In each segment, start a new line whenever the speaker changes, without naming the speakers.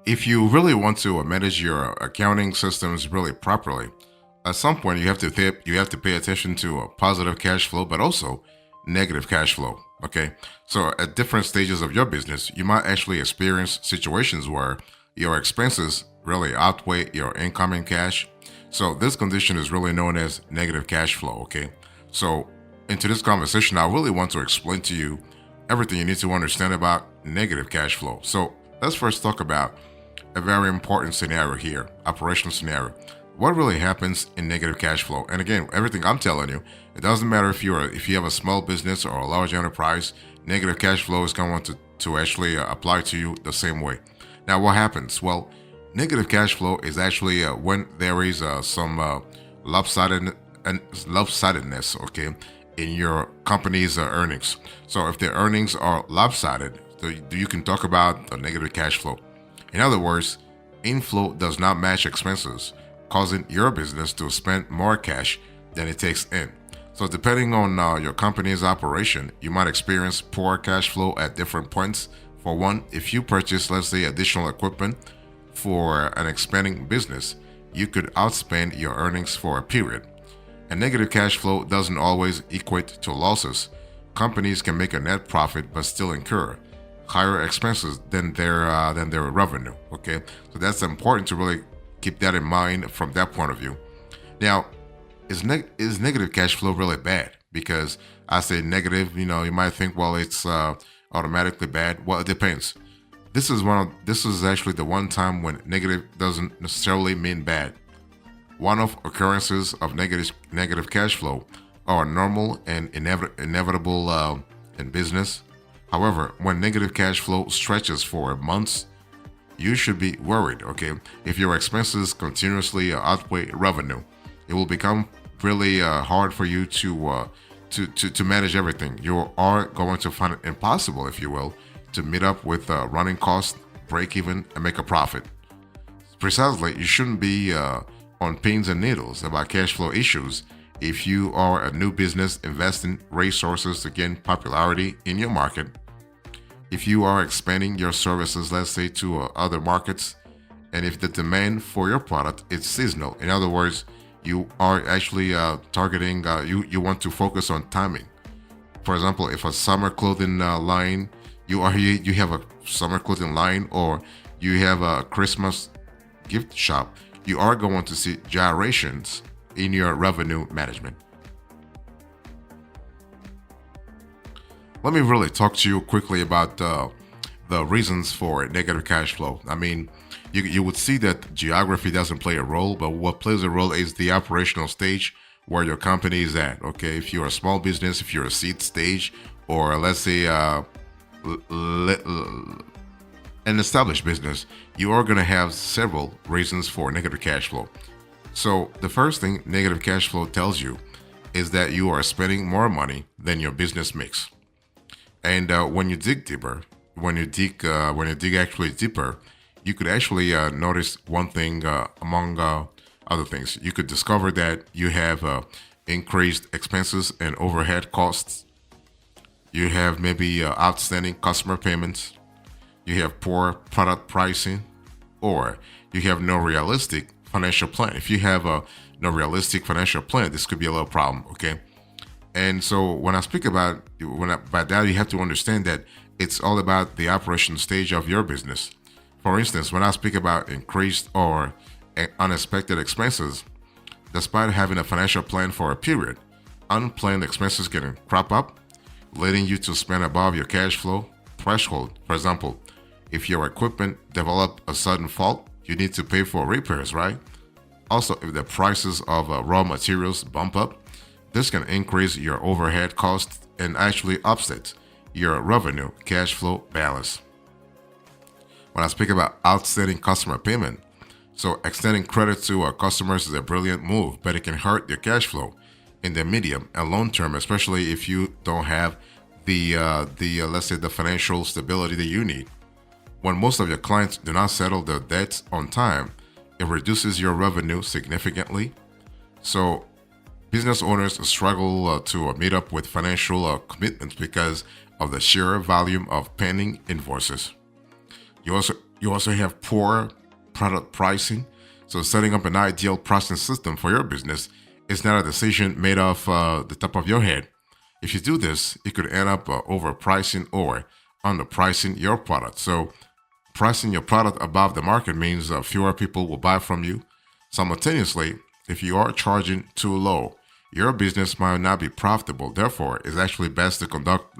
if you really want to manage your accounting systems really properly, at some point you have to pay attention to a positive cash flow, but also negative cash flow. Okay, so at different stages of your business, you might actually experience situations where your expenses really outweigh your incoming cash. So this condition is really known as negative cash flow. Okay, so into this conversation, I really want to explain to you everything you need to understand about negative cash flow. So let's first talk about a very important scenario here, operational scenario. What really happens in negative cash flow? And again, everything I'm telling you, it doesn't matter if you have a small business or a large enterprise, negative cash flow is going to actually apply to you the same way. Now, what happens? Well, negative cash flow is actually when there is some lopsided and lopsidedness, okay, in your company's earnings. So if the earnings are lopsided, you can talk about the negative cash flow. In other words, inflow does not match expenses, causing your business to spend more cash than it takes in. So depending on your company's operation, you might experience poor cash flow at different points. For one, if you purchase, let's say, additional equipment for an expanding business, you could outspend your earnings for a period. And negative cash flow doesn't always equate to losses. Companies can make a net profit but still incur higher expenses than their revenue. Okay, so that's important to really keep that in mind from that point of view. Now, is negative cash flow really bad? Because I say negative, you might think, well, it's automatically bad. Well, it depends. This is actually the one time when negative doesn't necessarily mean bad. One-off occurrences of negative cash flow are normal and inevitable in business. However, when negative cash flow stretches for months, you should be worried. Okay, if your expenses continuously outweigh revenue, it will become really hard for you to manage everything. You are going to find it impossible, if you will, to meet up with running costs, break even, and make a profit. Precisely, you shouldn't be on pins and needles about cash flow issues if you are a new business investing resources to gain popularity in your market. If you are expanding your services, let's say, to other markets, and if the demand for your product is seasonal, in other words, you are actually targeting, you want to focus on timing. For example, if a summer clothing line, you have a summer clothing line, or you have a Christmas gift shop, you are going to see gyrations in your revenue management. Let me really talk to you quickly about the reasons for negative cash flow. I mean, you would see that geography doesn't play a role, but what plays a role is the operational stage where your company is at. Okay, if you're a small business, if you're a seed stage, or let's say an established business, you are going to have several reasons for negative cash flow. So the first thing negative cash flow tells you is that you are spending more money than your business makes. And when you dig deeper, when you dig actually deeper, you could actually notice one thing among other things. You could discover that you have increased expenses and overhead costs. You have maybe outstanding customer payments. You have poor product pricing, or you have no realistic financial plan. If you have no realistic financial plan, this could be a little problem. Okay. And so when I speak about by that, you have to understand that it's all about the operation stage of your business. For instance, when I speak about increased or unexpected expenses, despite having a financial plan for a period, unplanned expenses can crop up, leading you to spend above your cash flow threshold. For example, if your equipment develop a sudden fault, you need to pay for repairs, right? Also, if the prices of raw materials bump up, this can increase your overhead costs and actually upset your revenue cash flow balance. When I speak about outstanding customer payment, so extending credit to our customers is a brilliant move, but it can hurt your cash flow in the medium and long term, especially if you don't have the let's say the financial stability that you need. When most of your clients do not settle their debts on time, it reduces your revenue significantly. So business owners struggle to meet up with financial commitments because of the sheer volume of pending invoices. You You also have poor product pricing. So setting up an ideal pricing system for your business is not a decision made off the top of your head. If you do this, you could end up overpricing or underpricing your product. So pricing your product above the market means fewer people will buy from you. Simultaneously, if you are charging too low, your business might not be profitable. Therefore, it's actually best to conduct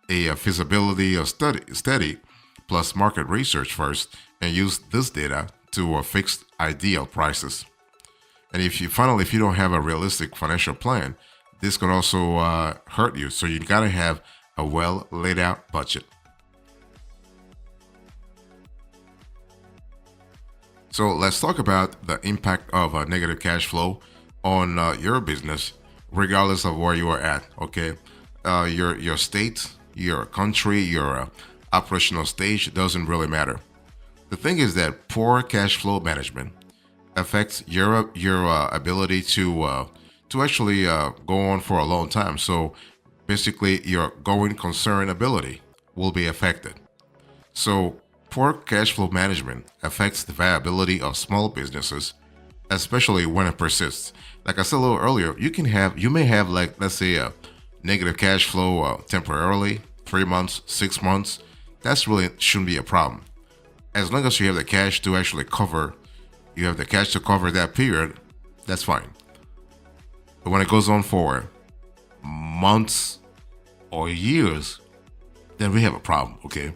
a feasibility study plus market research first and use this data to fix ideal prices. And if you don't have a realistic financial plan, this could also hurt you. So you gotta have a well laid out budget. So let's talk about the impact of negative cash flow on your business, regardless of where you are at. Okay, your state, your country, your operational stage doesn't really matter. The thing is that poor cash flow management affects your ability to actually go on for a long time. So basically, your going concern ability will be affected. So poor cash flow management affects the viability of small businesses, especially when it persists. Like I said a little earlier, you may have, like, let's say, a negative cash flow temporarily, 3 months, 6 months. That's really shouldn't be a problem. As long as you have the cash to actually cover, you have the cash to cover that period, that's fine. But when it goes on for months or years, then we have a problem, okay?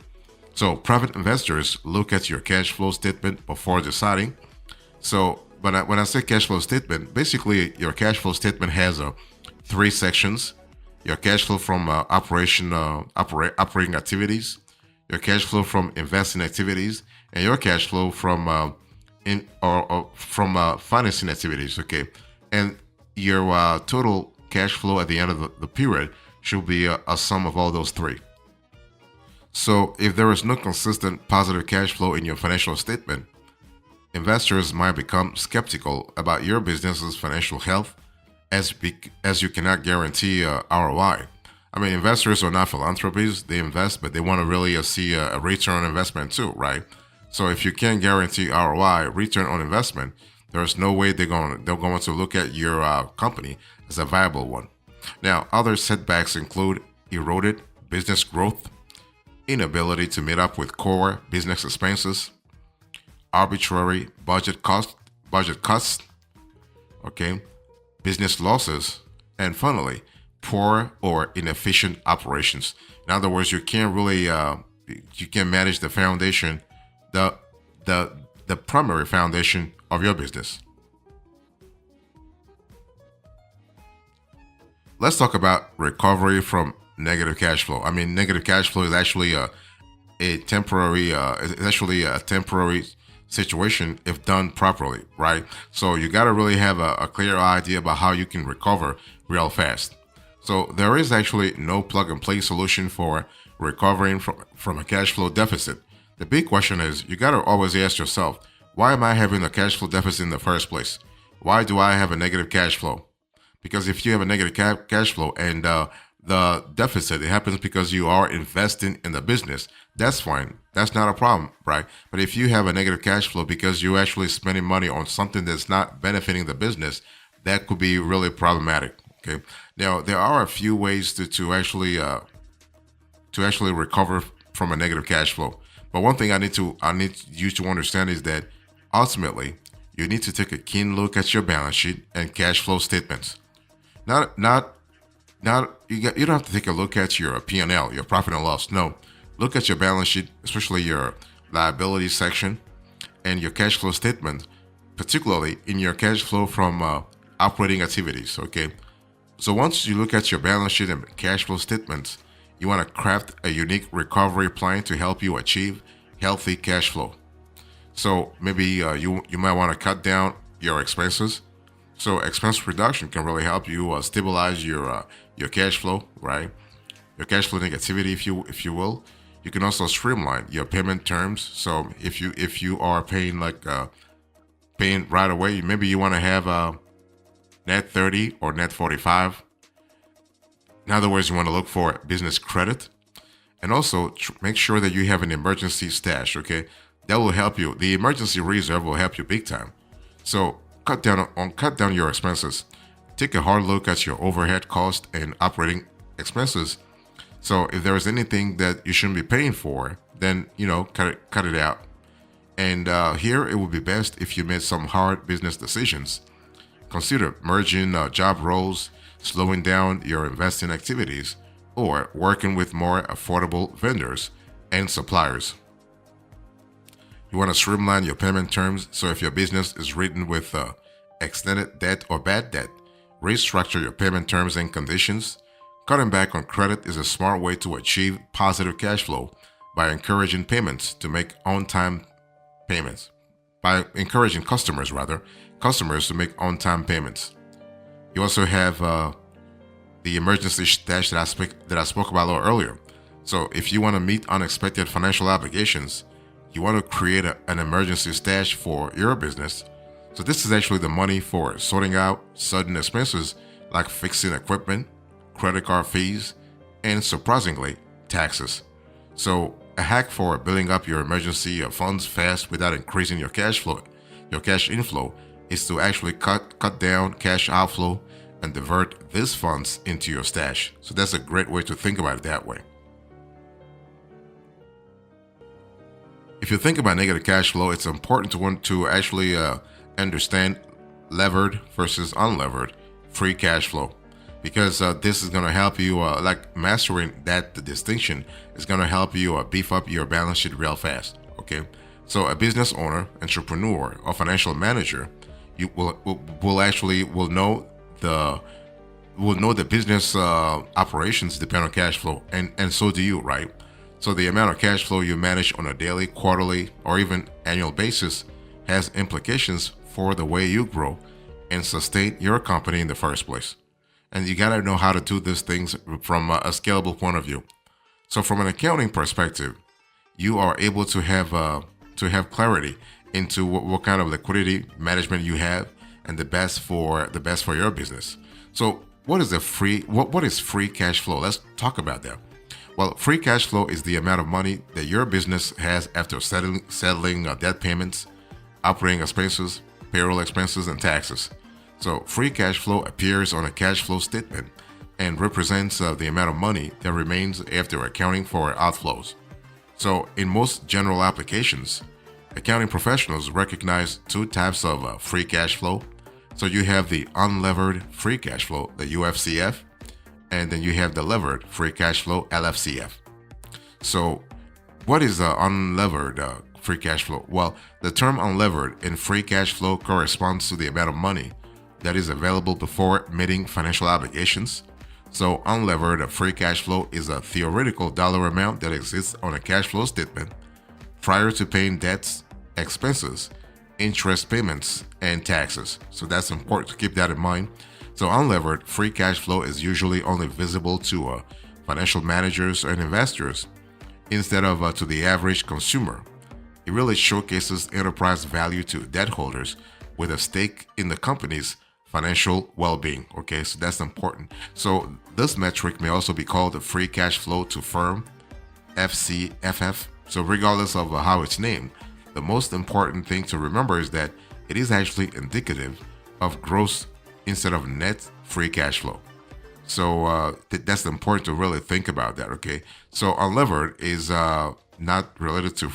So private investors look at your cash flow statement before deciding. So when I say cash flow statement, basically your cash flow statement has three sections: your cash flow from operating activities, your cash flow from investing activities, and your cash flow from from financing activities. Okay, and your total cash flow at the end of the period should be a sum of all those three. So if there is no consistent positive cash flow in your financial statement, investors might become skeptical about your business's financial health, as you cannot guarantee ROI. I mean, investors are not philanthropies. They invest, but they want to really see a return on investment too, right? So if you can't guarantee ROI, return on investment, there's no way they're going to look at your company as a viable one. Now, other setbacks include eroded business growth, inability to meet up with core business expenses, arbitrary budget cuts, okay, business losses, and finally, poor or inefficient operations. In other words, you can't really you can manage the foundation, the the primary foundation of your business. Let's talk about recovery from negative cash flow. I mean, negative cash flow is actually a temporary it's actually a temporary situation if done properly, right? So you got to really have a clear idea about how you can recover real fast. So there is actually no plug and play solution for recovering from a cash flow deficit. The big question is, you got to always ask yourself, why am I having a cash flow deficit in the first place? Why do I have a negative cash flow? Because if you have a negative cash flow and the deficit, it happens because you are investing in the business. That's fine. That's not a problem, right? But if you have a negative cash flow because you're actually spending money on something that's not benefiting the business, that could be really problematic. Okay. Now there are a few ways to actually recover from a negative cash flow. But one thing I need you to understand is that ultimately you need to take a keen look at your balance sheet and cash flow statements. Not you don't have to take a look at your P&L, your profit and loss. No, look at your balance sheet, especially your liability section and your cash flow statement, particularly in your cash flow from operating activities. Okay, so once you look at your balance sheet and cash flow statements, you want to craft a unique recovery plan to help you achieve healthy cash flow. So maybe you might want to cut down your expenses. So expense reduction can really help you stabilize your cash flow, right? Your cash flow negativity, if you will. You can also streamline your payment terms. So if you are paying paying right away, maybe you want to have net 30 or net 45. In other words, you want to look for business credit, and also make sure that you have an emergency stash. Okay, That will help you. The emergency reserve will help you big time. So cut down your expenses. Take a hard look at your overhead cost and operating expenses. So if there is anything that you shouldn't be paying for, then cut it out. And here it would be best if you made some hard business decisions. Consider merging job roles, slowing down your investing activities, or working with more affordable vendors and suppliers. You want to streamline your payment terms, so if your business is written with extended debt or bad debt, restructure your payment terms and conditions. Cutting back on credit is a smart way to achieve positive cash flow by encouraging payments to make on-time payments. By encouraging customers to make on-time payments. You also have the emergency stash that I spoke about a little earlier. So if you want to meet unexpected financial obligations, you want to create an emergency stash for your business. So this is actually the money for sorting out sudden expenses like fixing equipment, credit card fees, and surprisingly, taxes. So a hack for building up your emergency funds fast without increasing your cash inflow, is to actually cut down cash outflow and divert these funds into your stash. So that's a great way to think about it that way. If you think about negative cash flow, it's important to want to actually understand levered versus unlevered free cash flow, because this is going to help you, like mastering that the distinction is going to help you beef up your balance sheet real fast. Okay, so a business owner, entrepreneur, or financial manager, you will know the business operations depend on cash flow, and so do you, right? So the amount of cash flow you manage on a daily, quarterly, or even annual basis has implications for the way you grow and sustain your company in the first place. And you gotta know how to do these things from a scalable point of view. So from an accounting perspective, you are able to have clarity into what kind of liquidity management you have and the best for your business. So what is free cash flow? Let's talk about that. Well, free cash flow is the amount of money that your business has after settling debt payments, operating expenses, payroll expenses, and taxes. So free cash flow appears on a cash flow statement and represents the amount of money that remains after accounting for outflows. So in most general applications, accounting professionals recognize two types of free cash flow. So you have the unlevered free cash flow, the UFCF, and then you have the levered free cash flow, LFCF. So what is unlevered free cash flow? Well, the term unlevered in free cash flow corresponds to the amount of money that is available before meeting financial obligations. So unlevered free cash flow is a theoretical dollar amount that exists on a cash flow statement prior to paying debts, expenses, interest payments, and taxes. So that's important to keep that in mind. So unlevered free cash flow is usually only visible to financial managers and investors instead of to the average consumer. It really showcases enterprise value to debt holders with a stake in the company's financial well-being. Okay, so that's important. So this metric may also be called the free cash flow to firm, FCFF. So regardless of how it's named, the most important thing to remember is that it is actually indicative of gross instead of net free cash flow. So that's important to really think about that. Okay, so unlevered is not related to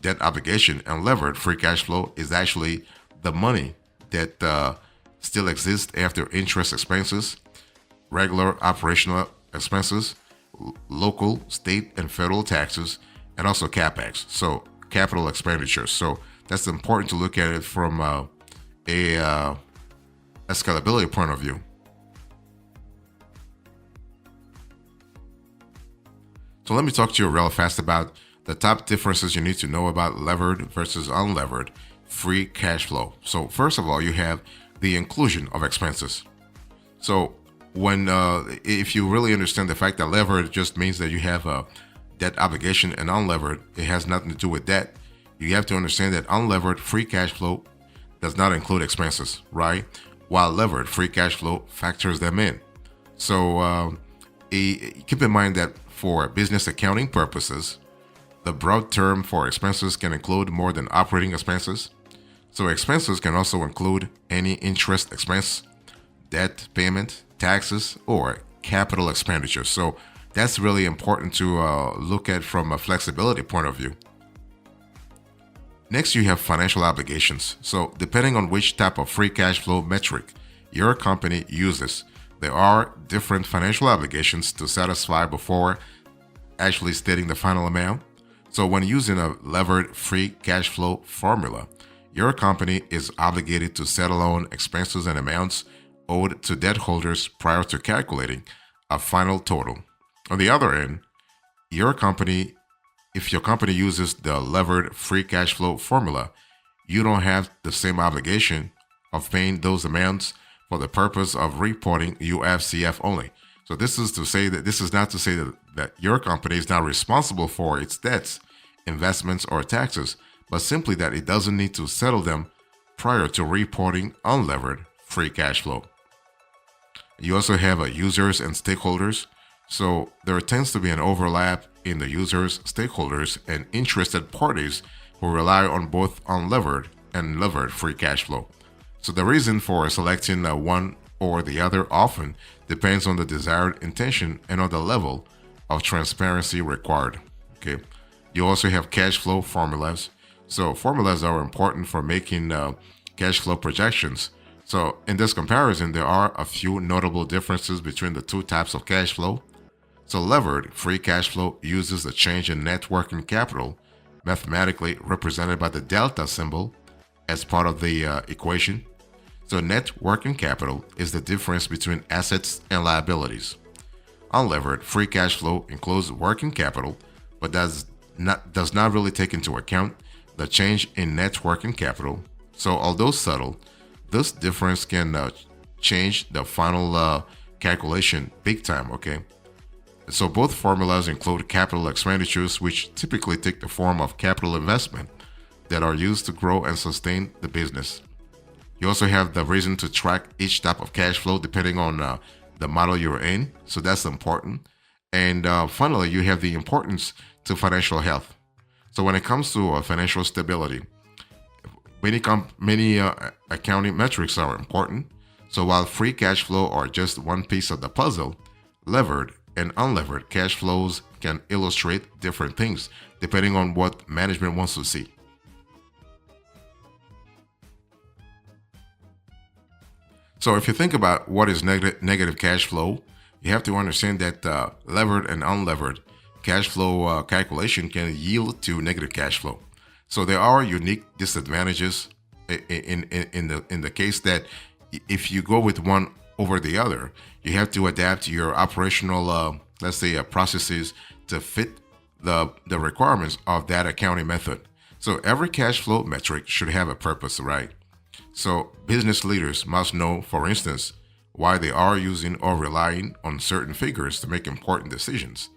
debt obligation. Unlevered free cash flow is actually the money that still exists after interest expenses, regular operational expenses, local, state, and federal taxes, and also capex, so capital expenditures. So that's important to look at it from a scalability point of view. So let me talk to you real fast about the top differences you need to know about levered versus unlevered free cash flow. So first of all, you have the inclusion of expenses. So when if you really understand the fact that levered just means that you have a debt obligation, and unlevered, it has nothing to do with debt, you have to understand that unlevered free cash flow does not include expenses, right? While levered free cash flow factors them in. So keep in mind that for business accounting purposes, The broad term for expenses can include more than operating expenses. So expenses can also include any interest expense, debt payment, taxes, or capital expenditures. So that's really important to look at from a flexibility point of view. Next, you have financial obligations. So depending on which type of free cash flow metric your company uses, there are different financial obligations to satisfy before actually stating the final amount. So when using a levered free cash flow formula, your company is obligated to settle on expenses and amounts owed to debt holders prior to calculating a final total. On the other end, your company, if your company uses the levered free cash flow formula, you don't have the same obligation of paying those amounts for the purpose of reporting UFCF only. So this is not to say that your company is not responsible for its debts, investments, or taxes, but simply that it doesn't need to settle them prior to reporting unlevered free cash flow. You also have users and stakeholders. So there tends to be an overlap in the users, stakeholders, and interested parties who rely on both unlevered and levered free cash flow. So the reason for selecting one or the other often depends on the desired intention and on the level of transparency required. Okay. You also have cash flow formulas. So formulas are important for making cash flow projections. So in this comparison, there are a few notable differences between the two types of cash flow. So levered free cash flow uses the change in net working capital, mathematically represented by the delta symbol, as part of the equation. So net working capital is the difference between assets and liabilities. Unlevered free cash flow includes working capital, but does not really take into account the change in net working capital. So although subtle, this difference can change the final calculation big time, okay? So both formulas include capital expenditures, which typically take the form of capital investment that are used to grow and sustain the business. You also have the reason to track each type of cash flow depending on the model you're in. So that's important. And finally, you have the importance to financial health. So when it comes to financial stability, many accounting metrics are important. So while free cash flow are just one piece of the puzzle, levered and unlevered cash flows can illustrate different things depending on what management wants to see. So if you think about what is negative cash flow, you have to understand that levered and unlevered cash flow calculation can yield to negative cash flow. So there are unique disadvantages in the case that if you go with one over the other, you have to adapt your operational, processes to fit the requirements of that accounting method. So every cash flow metric should have a purpose, right? So business leaders must know, for instance, why they are using or relying on certain figures to make important decisions.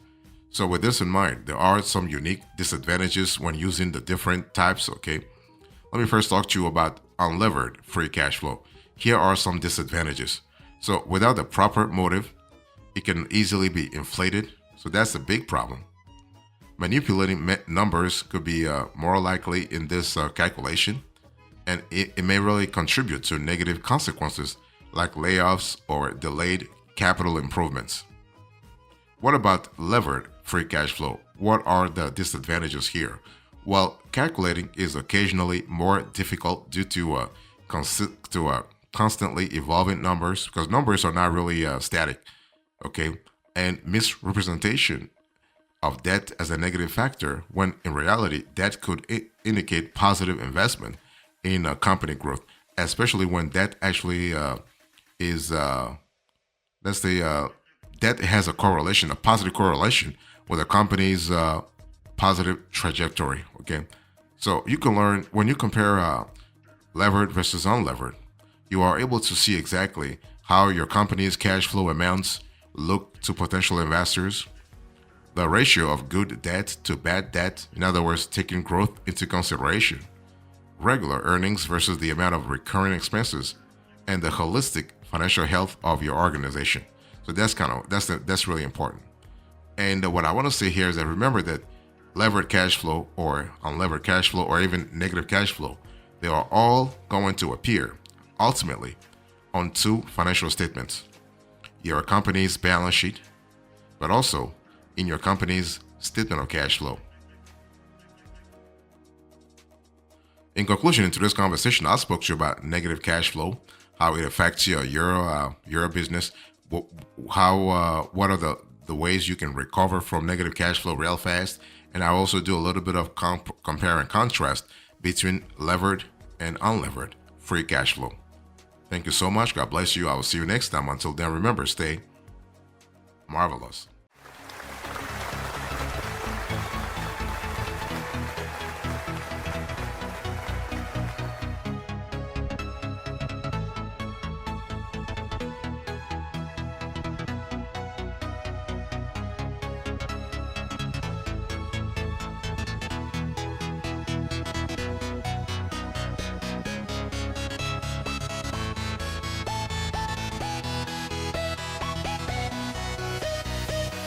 So with this in mind, there are some unique disadvantages when using the different types, okay? Let me first talk to you about unlevered free cash flow. Here are some disadvantages. So without the proper motive, it can easily be inflated. So that's a big problem. Manipulating numbers could be more likely in this calculation, and it may really contribute to negative consequences like layoffs or delayed capital improvements. What about levered free cash flow? What are the disadvantages here? Well, calculating is occasionally more difficult due to constantly evolving numbers, because numbers are not really static, okay? And misrepresentation of debt as a negative factor, when in reality, debt could indicate positive investment in company growth, especially when debt actually debt has a positive correlation with a company's positive trajectory. Okay, so you can learn when you compare levered versus unlevered, you are able to see exactly how your company's cash flow amounts look to potential investors, the ratio of good debt to bad debt, in other words, taking growth into consideration, regular earnings versus the amount of recurring expenses, and the holistic financial health of your organization. So that's really important. And what I want to say here is that remember that levered cash flow or unlevered cash flow or even negative cash flow, they are all going to appear ultimately on two financial statements: your company's balance sheet, but also in your company's statement of cash flow. In conclusion, in today's conversation, I spoke to you about negative cash flow, how it affects your business, what are the ways you can recover from negative cash flow real fast, and I also do a little bit of compare and contrast between levered and unlevered free cash flow. Thank you so much. God bless you. I will see you next time. Until then, remember, stay marvelous.